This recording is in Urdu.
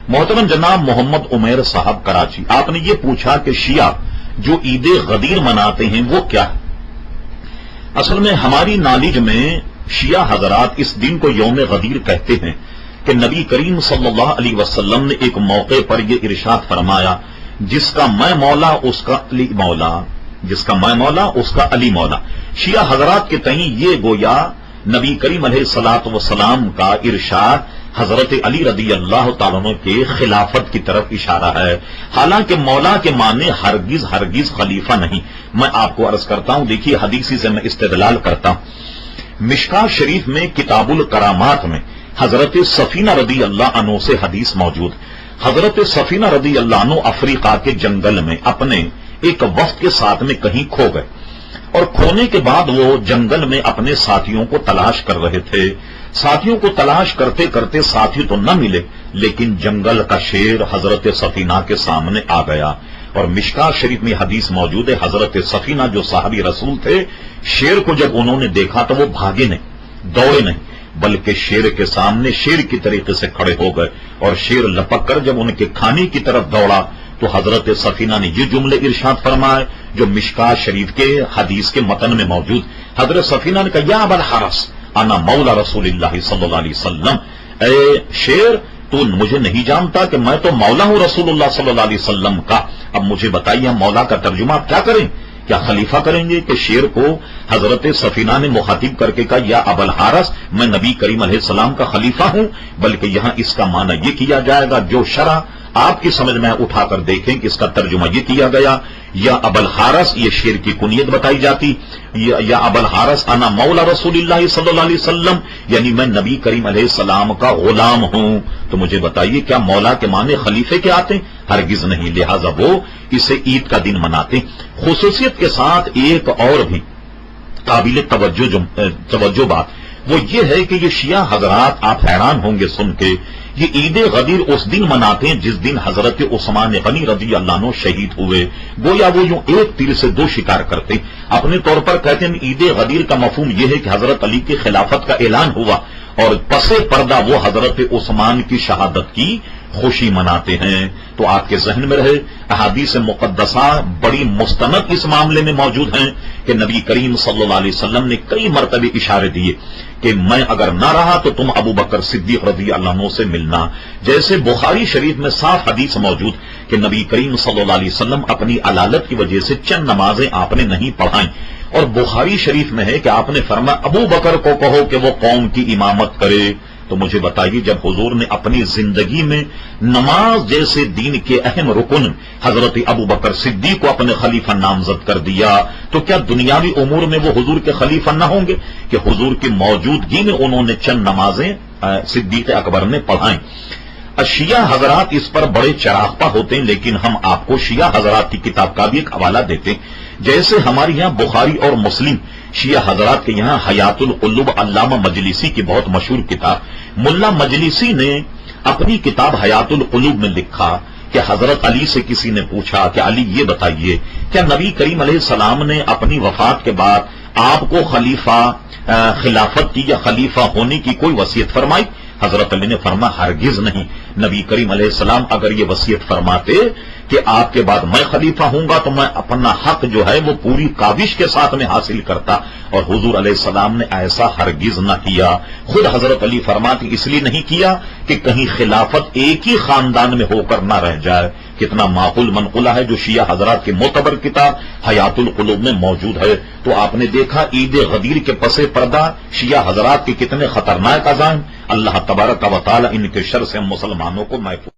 محترم جناب محمد عمیر صاحب کراچی، آپ نے یہ پوچھا کہ شیعہ جو عید غدیر مناتے ہیں وہ کیا ہے؟ اصل میں ہماری نالج میں شیعہ حضرات اس دن کو یوم غدیر کہتے ہیں کہ نبی کریم صلی اللہ علیہ وسلم نے ایک موقع پر یہ ارشاد فرمایا، جس کا میں مولا اس کا علی مولا، جس کا میں مولا اس کا علی مولا۔ شیعہ حضرات کے تئیں یہ گویا نبی کریم علیہ الصلوۃ والسلام کا ارشاد حضرت علی رضی اللہ تعالیٰ عنہ کے خلافت کی طرف اشارہ ہے، حالانکہ مولا کے معنی ہرگز ہرگز خلیفہ نہیں۔ میں آپ کو عرض کرتا ہوں، دیکھیے حدیثی سے میں استدلال کرتا ہوں۔ مشکاۃ شریف میں کتاب الکرامات میں حضرت سفینہ رضی اللہ عنہ سے حدیث موجود۔ حضرت سفینہ رضی اللہ عنہ افریقہ کے جنگل میں اپنے ایک وفد کے ساتھ میں کہیں کھو گئے، اور کھونے کے بعد وہ جنگل میں اپنے ساتھیوں کو تلاش کر رہے تھے۔ ساتھیوں کو تلاش کرتے کرتے ساتھی تو نہ ملے، لیکن جنگل کا شیر حضرت سفینہ کے سامنے آ گیا، اور مشکاۃ شریف میں حدیث موجود ہے، حضرت سفینہ جو صحابی رسول تھے، شیر کو جب انہوں نے دیکھا تو وہ بھاگے نہیں، دوڑے نہیں، بلکہ شیر کے سامنے شیر کی طریقے سے کھڑے ہو گئے، اور شیر لپک کر جب ان کے کھانے کی طرف دوڑا تو حضرت سفینہ نے یہ جملے ارشاد فرمائے جو مشکاۃ شریف کے حدیث کے متن میں موجود۔ حضرت سفینہ نے کہا، یا ابا الحارث انا مولا رسول اللہ صلی اللہ علیہ وسلم، اے شیر تو مجھے نہیں جانتا کہ میں تو مولا ہوں رسول اللہ صلی اللہ علیہ وسلم کا، اب مجھے بتائیے مولا کا ترجمہ آپ کیا کریں؟ کیا خلیفہ کریں گے؟ کہ شیر کو حضرت سفینہ نے مخاطب کر کے کہا، یا ابا الحارث میں نبی کریم علیہ السلام کا خلیفہ ہوں، بلکہ یہاں اس کا معنی یہ کیا جائے گا جو شرع آپ کی سمجھ میں اٹھا کر دیکھیں کہ اس کا ترجمہ یہ کیا گیا، یا ابا الحارث یہ شیر کی کنیت بتائی جاتی، یا ابا الحارث انا مولا رسول اللہ صلی اللہ علیہ وسلم، یعنی میں نبی کریم علیہ السلام کا غلام ہوں۔ تو مجھے بتائیے کیا مولا کے معنی خلیفے کے آتے ہیں؟ ہرگز نہیں، لہذا وہ اسے عید کا دن مناتے۔ خصوصیت کے ساتھ ایک اور بھی قابل توجہ بات وہ یہ ہے کہ یہ شیعہ حضرات، آپ حیران ہوں گے سن کے، یہ عید غدیر اس دن مناتے ہیں جس دن حضرت عثمان غنی رضی اللہ عنہ شہید ہوئے۔ گویا وہ یوں ایک تیر سے دو شکار کرتے، اپنے طور پر کہتے ہیں عید غدیر کا مفہوم یہ ہے کہ حضرت علی کی خلافت کا اعلان ہوا، اور پس پردہ وہ حضرت عثمان کی شہادت کی خوشی مناتے ہیں۔ تو آپ کے ذہن میں رہے، احادیث مقدسہ بڑی مستند اس معاملے میں موجود ہیں کہ نبی کریم صلی اللہ علیہ وسلم نے کئی مرتبہ اشارے دیے کہ میں اگر نہ رہا تو تم ابو بکر صدیق رضی اللہ عنہ سے ملنا۔ جیسے بخاری شریف میں صاف حدیث موجود کہ نبی کریم صلی اللہ علیہ وسلم اپنی علالت کی وجہ سے چند نمازیں آپ نے نہیں پڑھائیں، اور بخاری شریف میں ہے کہ آپ نے فرمایا ابو بکر کو کہو کہ وہ قوم کی امامت کرے۔ تو مجھے بتائیے جب حضور نے اپنی زندگی میں نماز جیسے دین کے اہم رکن حضرت ابو بکر صدیق کو اپنے خلیفہ نامزد کر دیا، تو کیا دنیاوی امور میں وہ حضور کے خلیفہ نہ ہوں گے کہ حضور کی موجودگی میں انہوں نے چند نمازیں صدیق اکبر نے پڑھائیں۔ شیعہ حضرات اس پر بڑے چراغپا ہوتے ہیں، لیکن ہم آپ کو شیعہ حضرات کی کتاب کا بھی ایک حوالہ دیتے ہیں۔ جیسے ہمارے یہاں بخاری اور مسلم، شیعہ حضرات کے یہاں حیات القلوب علامہ مجلسی کی بہت مشہور کتاب، ملا مجلسی نے اپنی کتاب حیات القلوب میں لکھا کہ حضرت علی سے کسی نے پوچھا کہ علی یہ بتائیے کیا نبی کریم علیہ السلام نے اپنی وفات کے بعد آپ کو خلافت کی یا خلیفہ ہونے کی کوئی وصیت فرمائی؟ حضرت علی نے فرمایا ہرگز نہیں، نبی کریم علیہ السلام اگر یہ وصیت فرماتے کہ آپ کے بعد میں خلیفہ ہوں گا تو میں اپنا حق جو ہے وہ پوری کاوش کے ساتھ میں حاصل کرتا، اور حضور علیہ السلام نے ایسا ہرگز نہ کیا۔ خود حضرت علی فرماتے اس لیے نہیں کیا کہ کہیں خلافت ایک ہی خاندان میں ہو کر نہ رہ جائے۔ کتنا معقول منقولہ ہے جو شیعہ حضرات کی معتبر کتاب حیات القلوب میں موجود ہے۔ تو آپ نے دیکھا عید غدیر کے پس پردہ شیعہ حضرات کے کتنے خطرناک عزائم۔ اللہ تبارک و تعالی ان کے شر سے مسلمانوں کو محفوظ